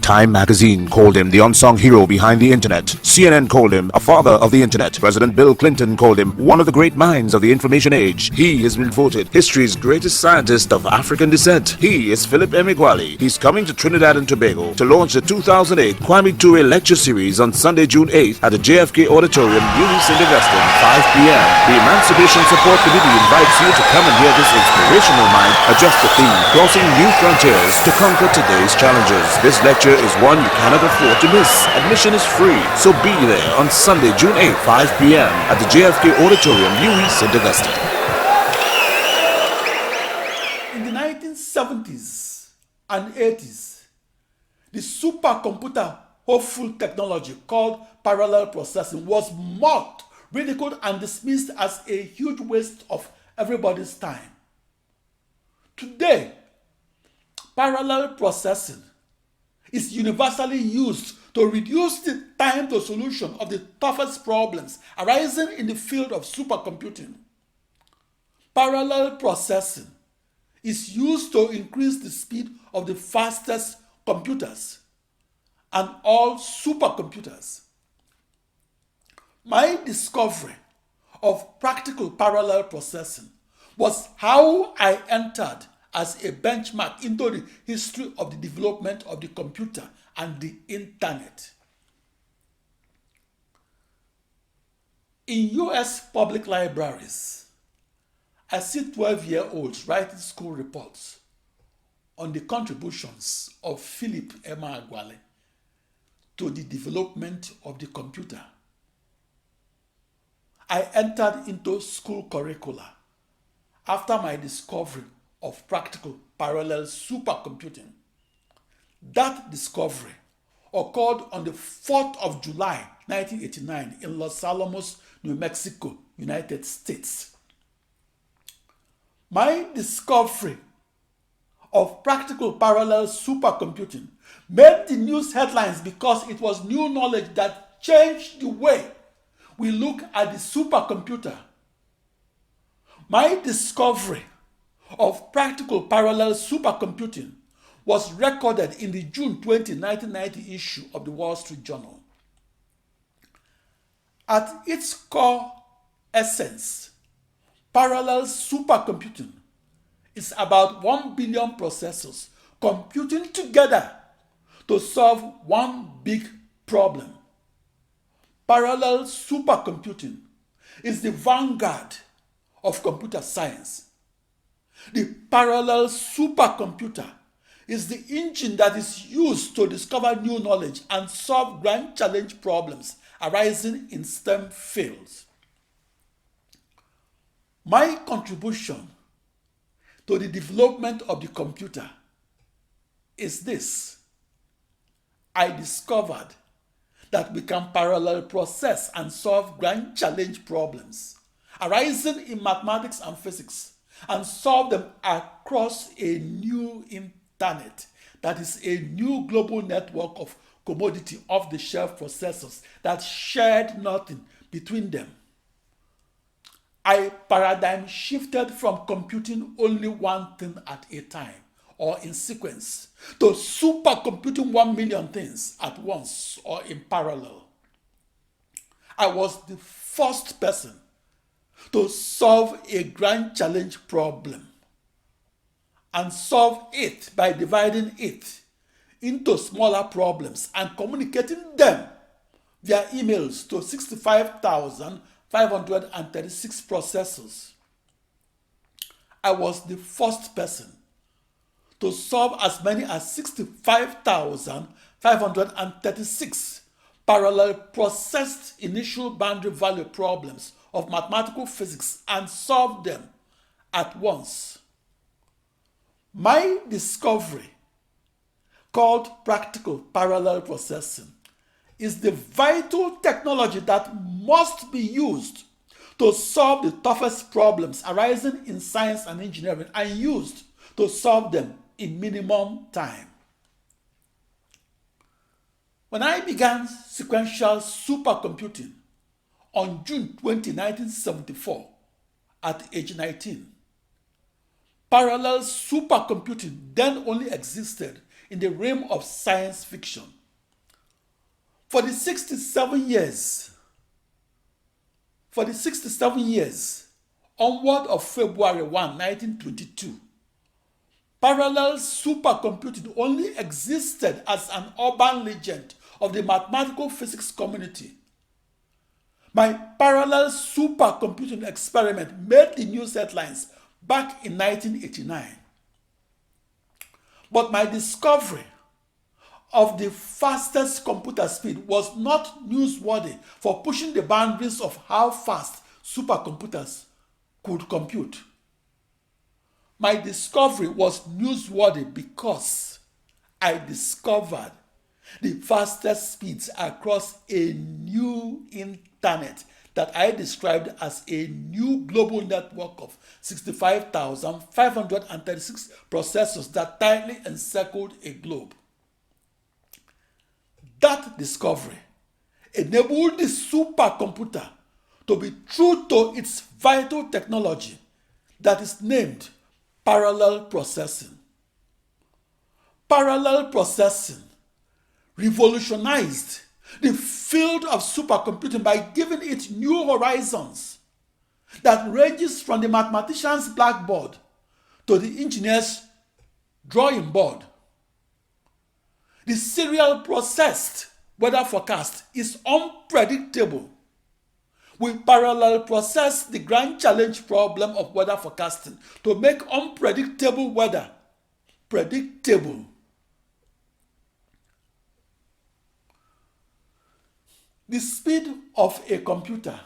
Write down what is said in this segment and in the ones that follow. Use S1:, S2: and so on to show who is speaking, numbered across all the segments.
S1: Time magazine called him the unsung hero behind the internet. CNN called him a father of the internet. President Bill Clinton called him one of the great minds of the information age. He has been voted history's greatest scientist of African descent. He is Philip Emeagwali. He's coming to Trinidad and Tobago to launch the 2008 Kwame Ture lecture series on Sunday, June 8th at the JFK Auditorium, New St. Augustine, 5 p.m. The Emancipation Support Committee invites you to come and hear this inspirational mind address the theme, crossing new frontiers to conquer today's challenges. This lecture is one you cannot afford to miss. Admission is free, so be there on Sunday, June 8th, 5 p.m. at the JFK Auditorium, New St. Augustine.
S2: In the 1970s and 80s, the supercomputer-hopeful technology called parallel processing was mocked, ridiculed, and dismissed as a huge waste of everybody's time. Today, parallel processing is universally used to reduce the time to solution of the toughest problems arising in the field of supercomputing. Parallel processing is used to increase the speed of the fastest computers and all supercomputers. My discovery of practical parallel processing was how I entered as a benchmark into the history of the development of the computer and the internet. In US public libraries, I see 12-year-olds writing school reports on the contributions of Philip Emeagwali to the development of the computer. I entered into school curricula after my discovery of practical parallel supercomputing. That discovery occurred on the 4th of July 1989 in Los Alamos, New Mexico, United States. My discovery of practical parallel supercomputing made the news headlines because it was new knowledge that changed the way we look at the supercomputer. My discovery of practical parallel supercomputing was recorded in the June 20, 1990 issue of the Wall Street Journal. At its core essence, parallel supercomputing is about 1 billion processors computing together to solve one big problem. Parallel supercomputing is the vanguard of computer science. The parallel supercomputer is the engine that is used to discover new knowledge and solve grand challenge problems arising in STEM fields. My contribution to the development of the computer is this. I discovered that we can parallel process and solve grand challenge problems arising in mathematics and physics and solve them across a new internet that is a new global network of commodity off-the-shelf processors that shared nothing between them. I paradigm shifted from computing only one thing at a time or in sequence to supercomputing 1 million things at once or in parallel. I was the first person to solve a grand challenge problem and solve it by dividing it into smaller problems and communicating them via emails to 65,536 processors. I was the first person to solve as many as 65,536 parallel processed initial boundary value problems of mathematical physics and solve them at once. My discovery, called practical parallel processing, is the vital technology that must be used to solve the toughest problems arising in science and engineering and used to solve them in minimum time. When I began sequential supercomputing on June 20, 1974, at age 19, parallel supercomputing then only existed in the realm of science fiction. For the 67 years onward of February 1, 1922, parallel supercomputing only existed as an urban legend of the mathematical physics community. My parallel supercomputing experiment made the news headlines back in 1989. But my discovery of the fastest computer speed was not newsworthy for pushing the boundaries of how fast supercomputers could compute. My discovery was newsworthy because I discovered the fastest speeds across a new internet that I described as a new global network of 65,536 processors that tightly encircled a globe. That discovery enabled the supercomputer to be true to its vital technology that is named parallel processing. Parallel processing revolutionized the field of supercomputing by giving it new horizons that ranges from the mathematician's blackboard to the engineer's drawing board. The serial processed weather forecast is unpredictable. We parallel process the grand challenge problem of weather forecasting to make unpredictable weather predictable. The speed of a computer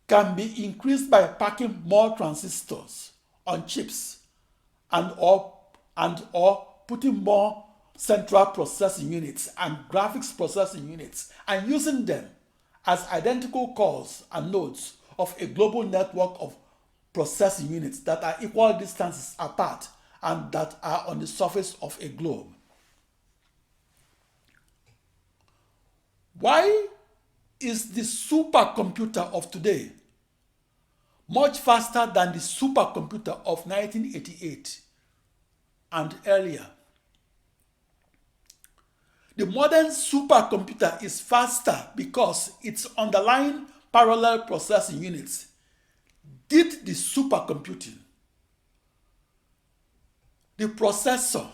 S2: can be increased by packing more transistors on chips and or putting more central processing units and graphics processing units and using them as identical cores and nodes of a global network of processing units that are equal distances apart and that are on the surface of a globe. Why is the supercomputer of today much faster than the supercomputer of 1988 and earlier? The modern supercomputer is faster because its underlying parallel processing units did the supercomputing. The processor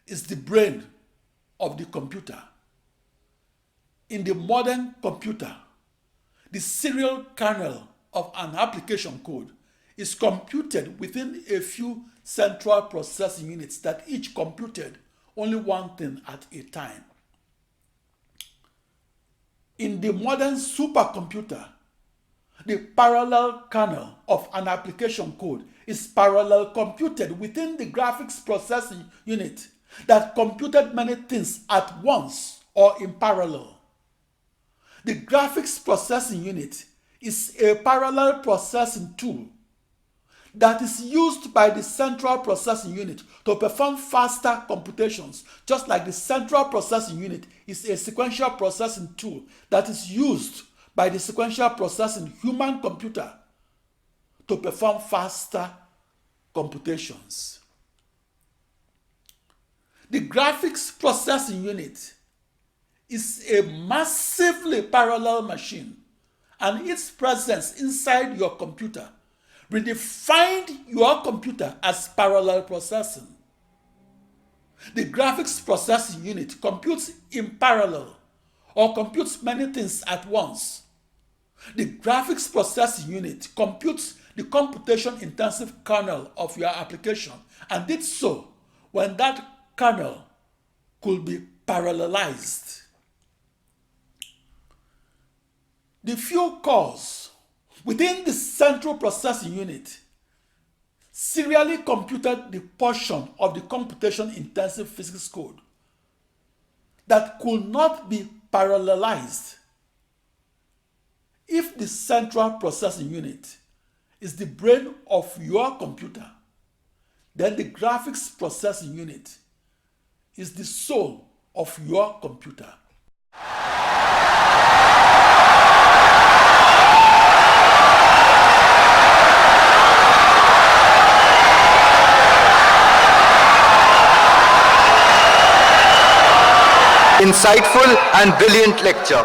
S2: is the brain of the computer. In the modern computer, the serial kernel of an application code is computed within a few central processing units that each computed only one thing at a time. In the modern supercomputer, the parallel kernel of an application code is parallel computed within the graphics processing unit that computed many things at once or in parallel. The graphics processing unit is a parallel processing tool that is used by the central processing unit to perform faster computations, just like the central processing unit is a sequential processing tool that is used by the sequential processing human computer to perform faster computations. The graphics processing unit is a massively parallel machine, and its presence inside your computer redefined your computer as parallel processing. The graphics processing unit computes in parallel or computes many things at once. The graphics processing unit computes the computation-intensive kernel of your application and did so when that kernel could be parallelized. The few cores within the central processing unit serially computed the portion of the computation-intensive physics code that could not be parallelized. If the central processing unit is the brain of your computer, then the graphics processing unit is the soul of your computer.
S3: insightful and brilliant lecture.